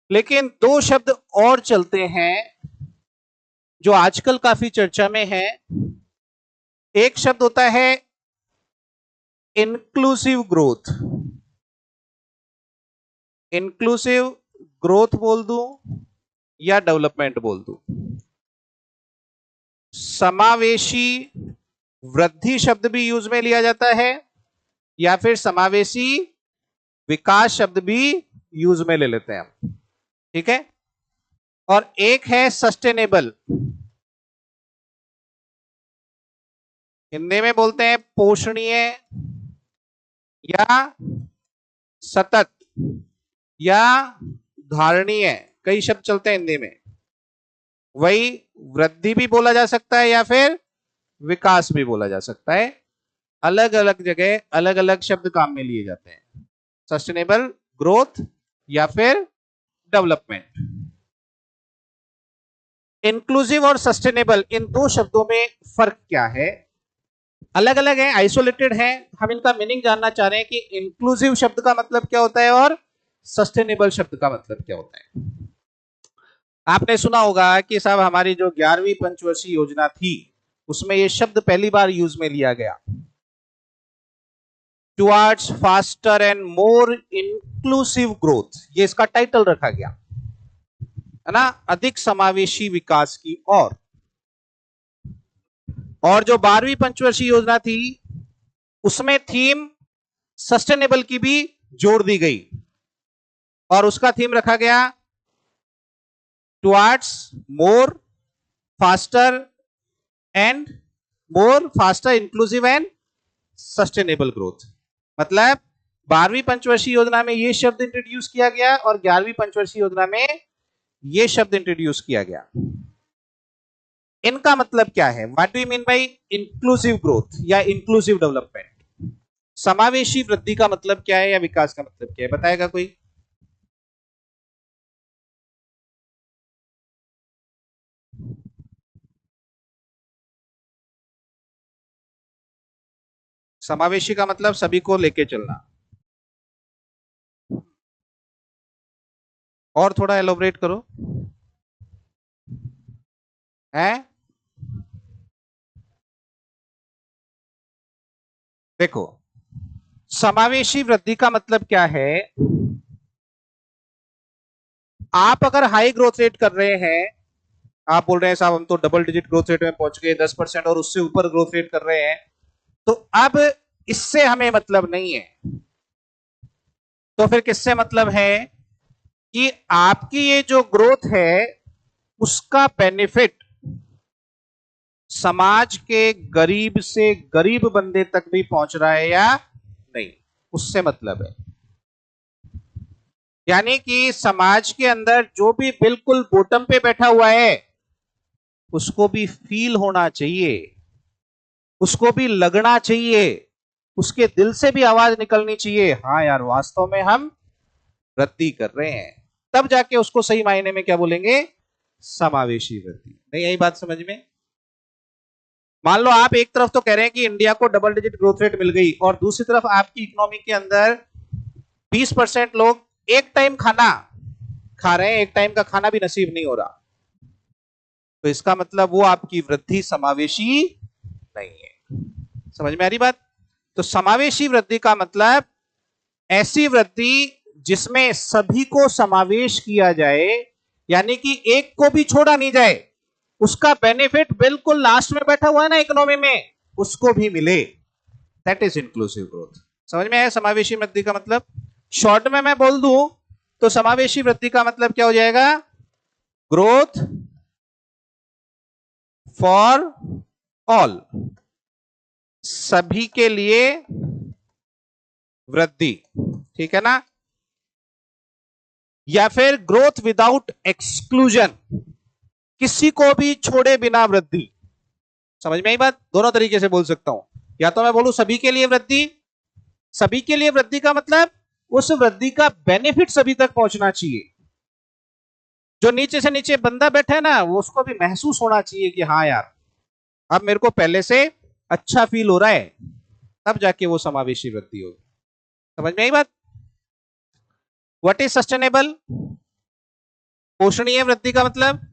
लेकिन 2 शब्द और चलते हैं जो आजकल काफी चर्चा में है। एक शब्द होता है इंक्लूसिव ग्रोथ। इंक्लूसिव ग्रोथ बोल दूं या डेवलपमेंट बोल दूं? समावेशी वृद्धि शब्द भी यूज में लिया जाता है या फिर समावेशी विकास शब्द भी यूज में ले लेते हैं हम। ठीक है? और एक है सस्टेनेबल, हिंदी में बोलते हैं पोषणीय या सतत या धारणीय, कई शब्द चलते हैं हिंदी में। वही वृद्धि भी बोला जा सकता है या फिर विकास भी बोला जा सकता है। अलग अलग जगह अलग अलग शब्द काम में लिए जाते हैं, सस्टेनेबल, ग्रोथ या फिर डेवलपमेंट। इंक्लूसिव और सस्टेनेबल, इन 2 शब्दों में फर्क क्या है? अलग अलग है, आइसोलेटेड है। हम इनका मीनिंग जानना चाह रहे हैं कि इंक्लूसिव शब्द का मतलब क्या होता है और सस्टेनेबल शब्द का मतलब क्या होता है। आपने सुना होगा कि साहब हमारी जो 11वीं पंचवर्षीय योजना थी उसमें यह शब्द पहली बार यूज में लिया गया, towards faster and more inclusive growth, ये इसका टाइटल रखा गया है ना, अधिक समावेशी विकास की ओर। और जो 12वीं पंचवर्षीय योजना थी उसमें थीम सस्टेनेबल की भी जोड़ दी गई और उसका थीम रखा गया towards more faster inclusive and sustainable growth. मतलब 12वीं पंचवर्षीय योजना में यह शब्द इंट्रोड्यूस किया गया और 11वीं पंचवर्षीय योजना में यह शब्द इंट्रोड्यूस किया गया। इनका मतलब क्या है? What do you mean by inclusive growth या इंक्लूसिव डेवलपमेंट? समावेशी वृद्धि का मतलब क्या है या विकास का मतलब क्या है? बताएगा कोई? समावेशी का मतलब सभी को लेके चलना। और थोड़ा एलोबरेट करो। है? देखो, समावेशी वृद्धि का मतलब क्या है? आप अगर हाई ग्रोथ रेट कर रहे हैं, आप बोल रहे हैं साहब हम तो डबल डिजिट ग्रोथ रेट में पहुंच गए 10% और उससे ऊपर ग्रोथ रेट कर रहे हैं, तो अब इससे हमें मतलब नहीं है। तो फिर किससे मतलब है? कि आपकी ये जो ग्रोथ है उसका बेनिफिट समाज के गरीब से गरीब बंदे तक भी पहुंच रहा है या नहीं, उससे मतलब है। यानी कि समाज के अंदर जो भी बिल्कुल बॉटम पे बैठा हुआ है उसको भी फील होना चाहिए, उसको भी लगना चाहिए, उसके दिल से भी आवाज निकलनी चाहिए, हाँ यार वास्तव में हम वृद्धि कर रहे हैं। तब जाके उसको सही मायने में क्या बोलेंगे? समावेशी वृद्धि। नहीं यही बात समझ में? मान लो आप एक तरफ तो कह रहे हैं कि इंडिया को डबल डिजिट ग्रोथ रेट मिल गई और दूसरी तरफ आपकी इकोनॉमी के अंदर 20% लोग एक टाइम खाना खा रहे हैं, एक टाइम का खाना भी नसीब नहीं हो रहा, तो इसका मतलब वो आपकी वृद्धि समावेशी नहीं है। समझ में आ रही बात? तो समावेशी वृद्धि का मतलब ऐसी वृद्धि जिसमें सभी को समावेश किया जाए, यानी कि एक को भी छोड़ा नहीं जाए, उसका बेनिफिट बिल्कुल लास्ट में बैठा हुआ है ना इकोनॉमी में, उसको भी मिले। That is inclusive growth. समझ में आया समावेशी वृद्धि का मतलब? शॉर्ट में मैं बोल दूं तो समावेशी वृद्धि का मतलब क्या हो जाएगा? ग्रोथ फॉर ऑल, सभी के लिए वृद्धि, ठीक है ना? या फिर ग्रोथ विदाउट एक्सक्लूजन, किसी को भी छोड़े बिना वृद्धि। समझ में आई बात? दोनों तरीके से बोल सकता हूं, या तो मैं बोलूं सभी के लिए वृद्धि। सभी के लिए वृद्धि का मतलब उस वृद्धि का बेनिफिट सभी तक पहुंचना चाहिए। जो नीचे से नीचे बंदा बैठा है ना, वो उसको भी महसूस होना चाहिए कि हाँ यार, अब मेरे को पहले से अच्छा फील हो रहा है, तब जाके वो समावेशी वृद्धि होगी। समझ में आई बात? What is sustainable? पोषणीय वृद्धि का मतलब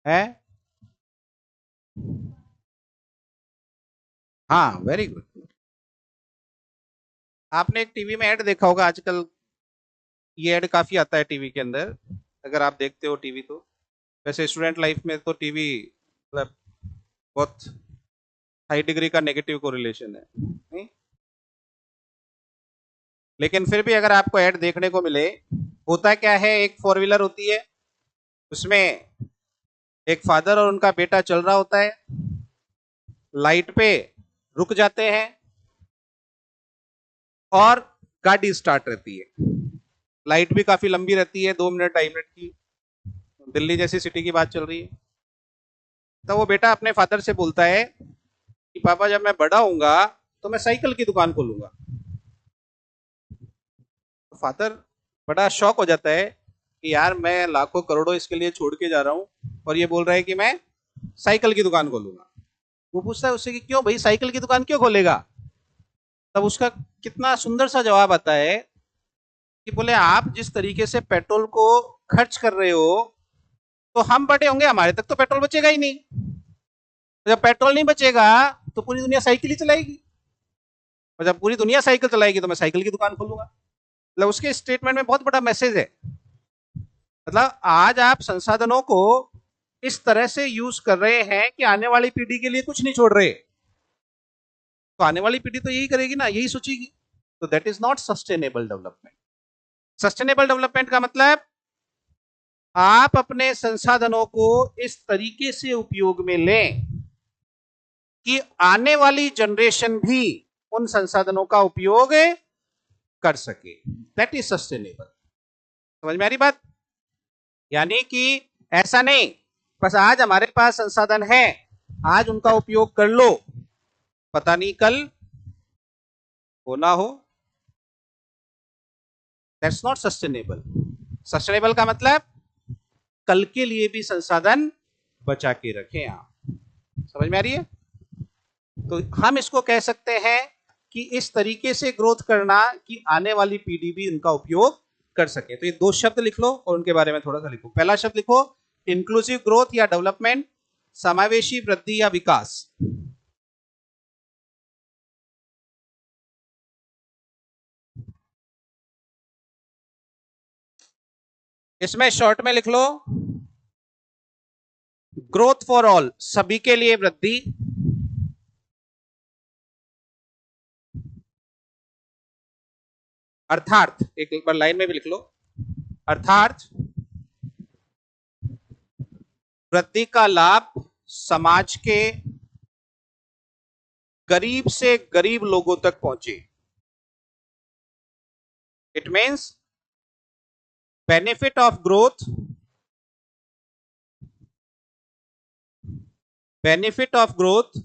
है, हाँ वेरी गुड। आपने एक टीवी में ऐड देखा होगा आजकल, ये ऐड काफी आता है टीवी के अंदर, अगर आप देखते हो टीवी तो। वैसे स्टूडेंट लाइफ में तो टीवी मतलब बहुत हाई डिग्री का नेगेटिव कोरिलेशन है, नहीं? लेकिन फिर भी अगर आपको ऐड देखने को मिले, होता क्या है, एक फोर व्हीलर होती है, उसमें एक फादर और उनका बेटा चल रहा होता है, लाइट पे रुक जाते हैं और गाड़ी स्टार्ट रहती है। लाइट भी काफी लंबी रहती है, 2 मिनट 2.5 मिनट की, दिल्ली जैसी सिटी की बात चल रही है। तो वो बेटा अपने फादर से बोलता है कि पापा जब मैं बड़ा होऊंगा तो मैं साइकिल की दुकान खोलूंगा। तो फादर बड़ा शौक हो जाता है कि यार मैं लाखों करोड़ों इसके लिए छोड़ के जा रहा हूं और ये बोल रहा है कि मैं साइकिल की दुकान खोलूंगा। वो पूछता है उससे कि क्यों भाई, साइकिल की दुकान क्यों खोलेगा? तब उसका कितना सुंदर सा जवाब आता है कि बोले आप जिस तरीके से पेट्रोल को खर्च कर रहे हो, तो हम बड़े होंगे हमारे तक तो पेट्रोल बचेगा ही नहीं। जब पेट्रोल नहीं बचेगा तो पूरी दुनिया साइकिल ही चलाएगी, और जब पूरी दुनिया साइकिल चलाएगी तो मैं साइकिल की दुकान खोलूंगा। मतलब उसके स्टेटमेंट में बहुत बड़ा मैसेज है। मतलब आज आप संसाधनों को इस तरह से यूज कर रहे हैं कि आने वाली पीढ़ी के लिए कुछ नहीं छोड़ रहे, तो आने वाली पीढ़ी तो यही करेगी ना, यही सोचेगी। तो that is not sustainable development. Sustainable development का मतलब आप अपने संसाधनों को इस तरीके से उपयोग में लें कि आने वाली जनरेशन भी उन संसाधनों का उपयोग कर सके। That is sustainable. समझ में आ रही बात? यानी कि ऐसा नहीं बस आज हमारे पास संसाधन है, आज उनका उपयोग कर लो, पता नहीं कल हो ना हो। That's not sustainable. सस्टेनेबल का मतलब कल के लिए भी संसाधन बचा के रखें आप। समझ में आ रही है? तो हम इसको कह सकते हैं कि इस तरीके से ग्रोथ करना कि आने वाली पीढ़ी भी इनका उपयोग कर सके। तो ये 2 शब्द लिख लो और उनके बारे में थोड़ा सा लिखो। पहला शब्द लिखो इंक्लूसिव ग्रोथ या डेवलपमेंट, समावेशी वृद्धि या विकास। इसमें शॉर्ट में लिख लो ग्रोथ फॉर ऑल, सभी के लिए वृद्धि, अर्थात एक बार लाइन में भी लिख लो, अर्थात वृद्धि का लाभ समाज के गरीब से गरीब लोगों तक पहुंचे। It means benefit of growth, benefit of growth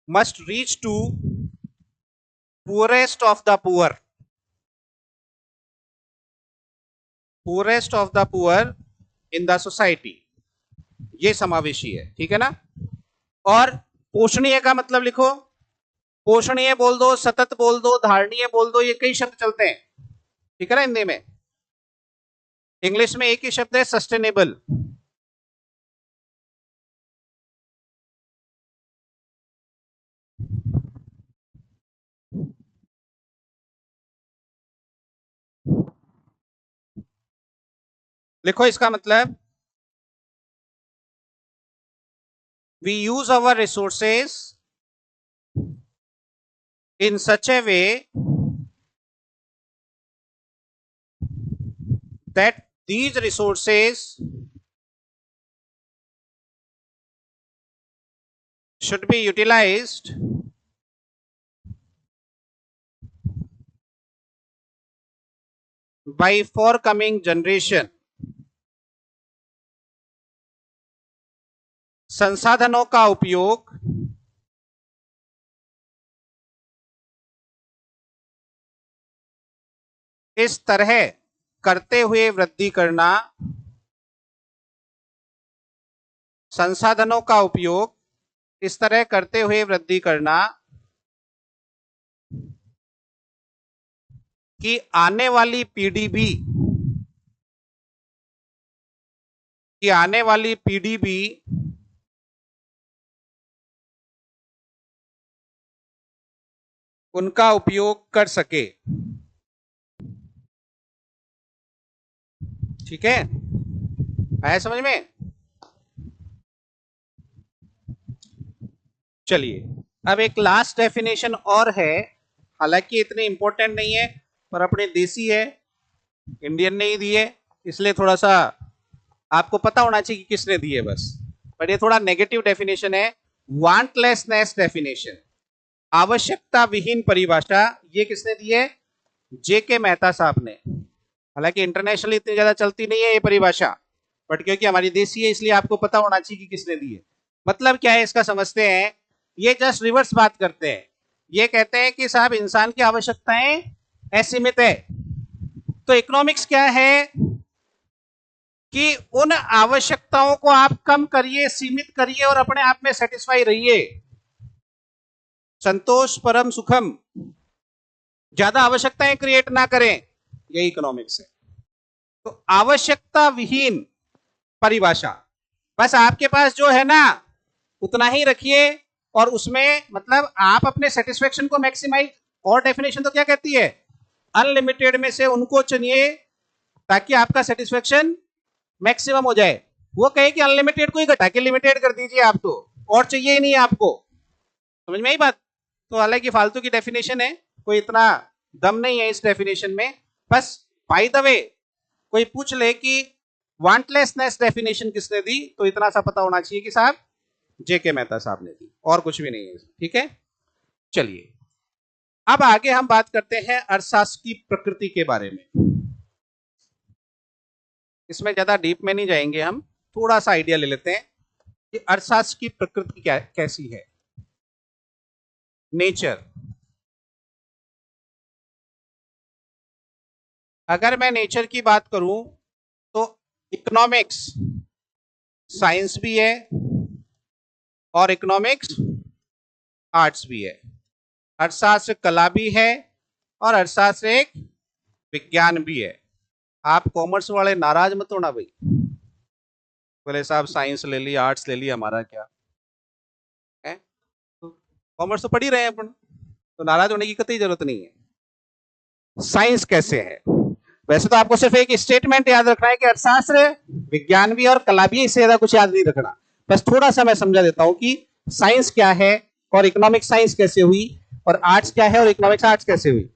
must reach to poorest of the poor, poorest of the poor in the society। ये समावेशी है, ठीक है ना? और पोषणीय का मतलब लिखो, पोषणीय बोल दो, सतत बोल दो, धारणीय बोल दो, ये कई शब्द चलते हैं, ठीक है ना? हिंदी में, इंग्लिश में एक ही शब्द है सस्टेनेबल। लिखो इसका मतलब, we use our resources in such a way that these resources should be utilized by forthcoming generation. संसाधनों का उपयोग इस तरह करते हुए वृद्धि करना, संसाधनों का उपयोग इस तरह करते हुए वृद्धि करना कि आने वाली पीढ़ी भी उनका उपयोग कर सके। ठीक है, आया समझ में? चलिए, अब एक लास्ट डेफिनेशन और है, हालांकि इतनी इंपॉर्टेंट नहीं है पर अपने देसी है, इंडियन नहीं दी है, इसलिए थोड़ा सा आपको पता होना चाहिए कि किसने दी है बस। पर ये थोड़ा नेगेटिव डेफिनेशन है, वांटलेसनेस डेफिनेशन, आवश्यकता विहीन परिभाषा। ये किसने दी है? जेके मेहता साहब ने। हालांकि इंटरनेशनली इतनी ज्यादा चलती नहीं है ये परिभाषा, बट क्योंकि हमारी देसी है इसलिए आपको पता होना चाहिए कि किसने दी है। मतलब क्या है इसका समझते हैं। ये जस्ट रिवर्स बात करते हैं, ये कहते हैं कि साहब इंसान की आवश्यकताएं असीमित है, तो इकोनॉमिक्स क्या है कि उन आवश्यकताओं को आप कम करिए, सीमित करिए और अपने आप में सेटिस्फाई रहिए। संतोष परम सुखम, ज्यादा आवश्यकताएं क्रिएट ना करें, यही इकोनॉमिक्स है। तो आवश्यकता विहीन परिभाषा, बस आपके पास जो है ना उतना ही रखिए और उसमें मतलब आप अपने सेटिस्फेक्शन को मैक्सिमाइज। और डेफिनेशन तो क्या कहती है? अनलिमिटेड में से उनको चुनिए ताकि आपका सेटिस्फेक्शन मैक्सिमम हो जाए। वो कहे कि अनलिमिटेड को ही घटा के लिमिटेड कर दीजिए आप, तो और चाहिए ही नहीं आपको। समझ में आई बात? तो हालांकि फालतू की डेफिनेशन है, कोई इतना दम नहीं है इस डेफिनेशन में। बस बाय द वे कोई पूछ ले कि वांटलेसनेस डेफिनेशन किसने दी, तो इतना सा पता होना चाहिए कि साहब जेके मेहता साहब ने दी, और कुछ भी नहीं है। ठीक है, चलिए अब आगे हम बात करते हैं अर्थशास्त्र की प्रकृति के बारे में। इसमें ज्यादा डीप में नहीं जाएंगे, हम थोड़ा सा आइडिया ले लेते हैं कि अर्थशास्त्र की प्रकृति क्या कैसी है। नेचर, अगर मैं नेचर की बात करूं तो इकोनॉमिक्स साइंस भी है और इकोनॉमिक्स आर्ट्स भी है। अर्थशास्त्र कला भी है और अर्थशास्त्र एक विज्ञान भी है। आप कॉमर्स वाले नाराज मत होना भाई, बोले साहब साइंस ले ली आर्ट्स ले ली, हमारा क्या है? तो कॉमर्स तो पढ़ ही रहे हैं अपन, तो नाराज होने की कतई जरूरत नहीं है। साइंस कैसे है? वैसे तो आपको सिर्फ एक स्टेटमेंट याद रखना है कि अर्थशास्त्र विज्ञान भी और कला भी, इससे ज्यादा कुछ याद नहीं रखना। बस थोड़ा सा मैं समझा देता हूं कि साइंस क्या है और इकोनॉमिक साइंस कैसे हुई और आर्ट्स क्या है और इकोनॉमिक्स आर्ट्स कैसे हुई।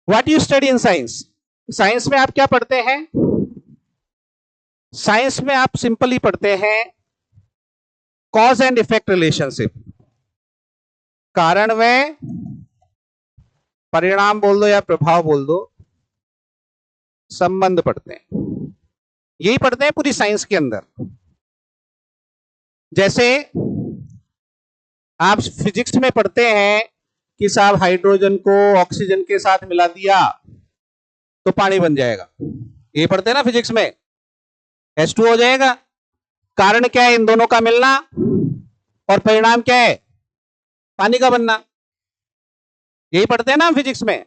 What you study in science? Science में आप क्या पढ़ते हैं? साइंस में आप सिंपली पढ़ते हैं कॉज एंड इफेक्ट रिलेशनशिप, कारण व परिणाम बोल दो या प्रभाव बोल दो, संबंध पढ़ते हैं। यही पढ़ते हैं पूरी साइंस के अंदर। जैसे आप फिजिक्स में पढ़ते हैं कि साहब हाइड्रोजन को ऑक्सीजन के साथ मिला दिया तो पानी बन जाएगा, ये पढ़ते हैं ना फिजिक्स में, H2 हो जाएगा। कारण क्या है? इन दोनों का मिलना, और परिणाम क्या है? पानी का बनना। यही पढ़ते हैं ना हम फिजिक्स में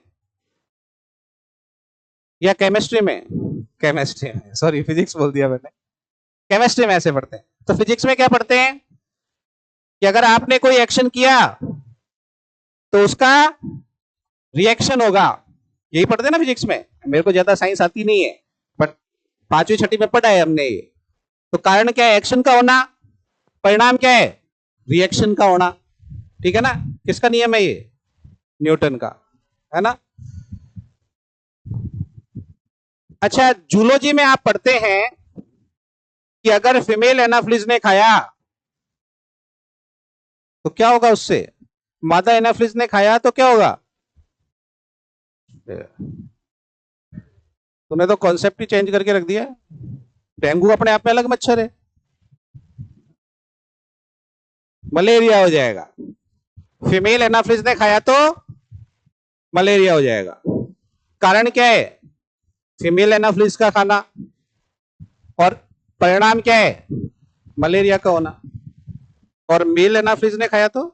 या केमिस्ट्री में? केमिस्ट्री में, सॉरी फिजिक्स बोल दिया मैंने, केमिस्ट्री में ऐसे पढ़ते हैं। तो फिजिक्स में क्या पढ़ते हैं कि अगर आपने कोई एक्शन किया तो उसका रिएक्शन होगा। यही पढ़ते हैं ना फिजिक्स में। मेरे को ज्यादा साइंस आती नहीं है, बट 5वीं 6वीं में पढ़ा है हमने ये। तो कारण क्या है? एक्शन का होना। परिणाम क्या है? रिएक्शन का होना। ठीक है ना? किसका नियम है ये? न्यूटन का, है ना? अच्छा, जूलॉजी में आप पढ़ते हैं कि अगर फीमेल एनाफिलिस ने खाया तो क्या होगा उससे? मादा एनाफिलिस ने खाया तो क्या होगा? तूने तो कॉन्सेप्ट ही चेंज करके रख दिया। डेंगू अपने आप में अलग मच्छर है, मलेरिया हो जाएगा। फीमेल एनाफिलिस ने खाया तो मलेरिया हो जाएगा। कारण क्या है? फीमेल एनाफिलिस का खाना, और परिणाम क्या है? मलेरिया का होना। और मेल एनाफिलिस ने खाया तो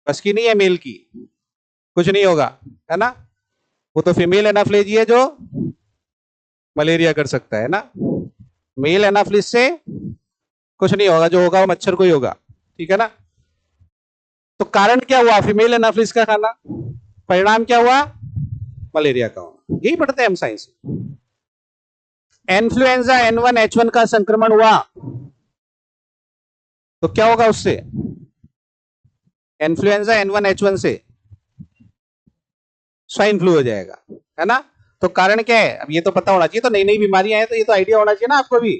बस की नहीं है मेल की, कुछ नहीं होगा, है ना? वो तो फीमेल एनाफिलिस ही है जो मलेरिया कर सकता है ना। मेल एनाफिलिस से कुछ नहीं होगा, जो होगा वो मच्छर को ही होगा। ठीक है ना? तो कारण क्या हुआ? फीमेल एनाफिलिस का खाना। परिणाम क्या हुआ? मलेरिया का होना। यही पढ़ते हैं हम साइंस में। इन्फ्लुएंजा N1H1 का संक्रमण हुआ तो क्या होगा उससे? इन्फ्लुएंजा N1H1 से स्वाइन फ्लू हो जाएगा, है ना? तो कारण क्या है? अब ये तो पता होना चाहिए, तो नई नई बीमारियां हैं तो ये तो आइडिया होना चाहिए ना आपको भी।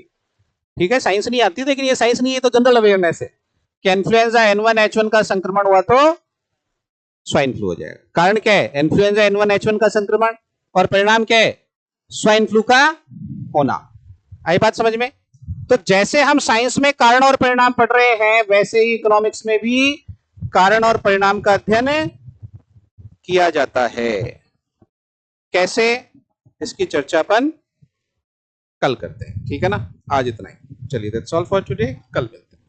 ठीक है, साइंस नहीं आती, लेकिन ये साइंस नहीं है तो जनरल अवेयरनेस है कि इन्फ्लुएंजा N1H1 का संक्रमण हुआ तो स्वाइन फ्लू हो जाएगा। कारण क्या है? इन्फ्लुएंजा N1H1 का संक्रमण, और परिणाम क्या है? स्वाइन फ्लू का होना। आई बात समझ में? तो जैसे हम साइंस में कारण और परिणाम पढ़ रहे हैं, वैसे ही इकोनॉमिक्स में भी कारण और परिणाम का अध्ययन किया जाता है। कैसे? इसकी चर्चा अपन कल करते हैं। ठीक है ना? आज इतना ही। चलिए, दैट्स ऑल फॉर टुडे। कल मिलते हैं।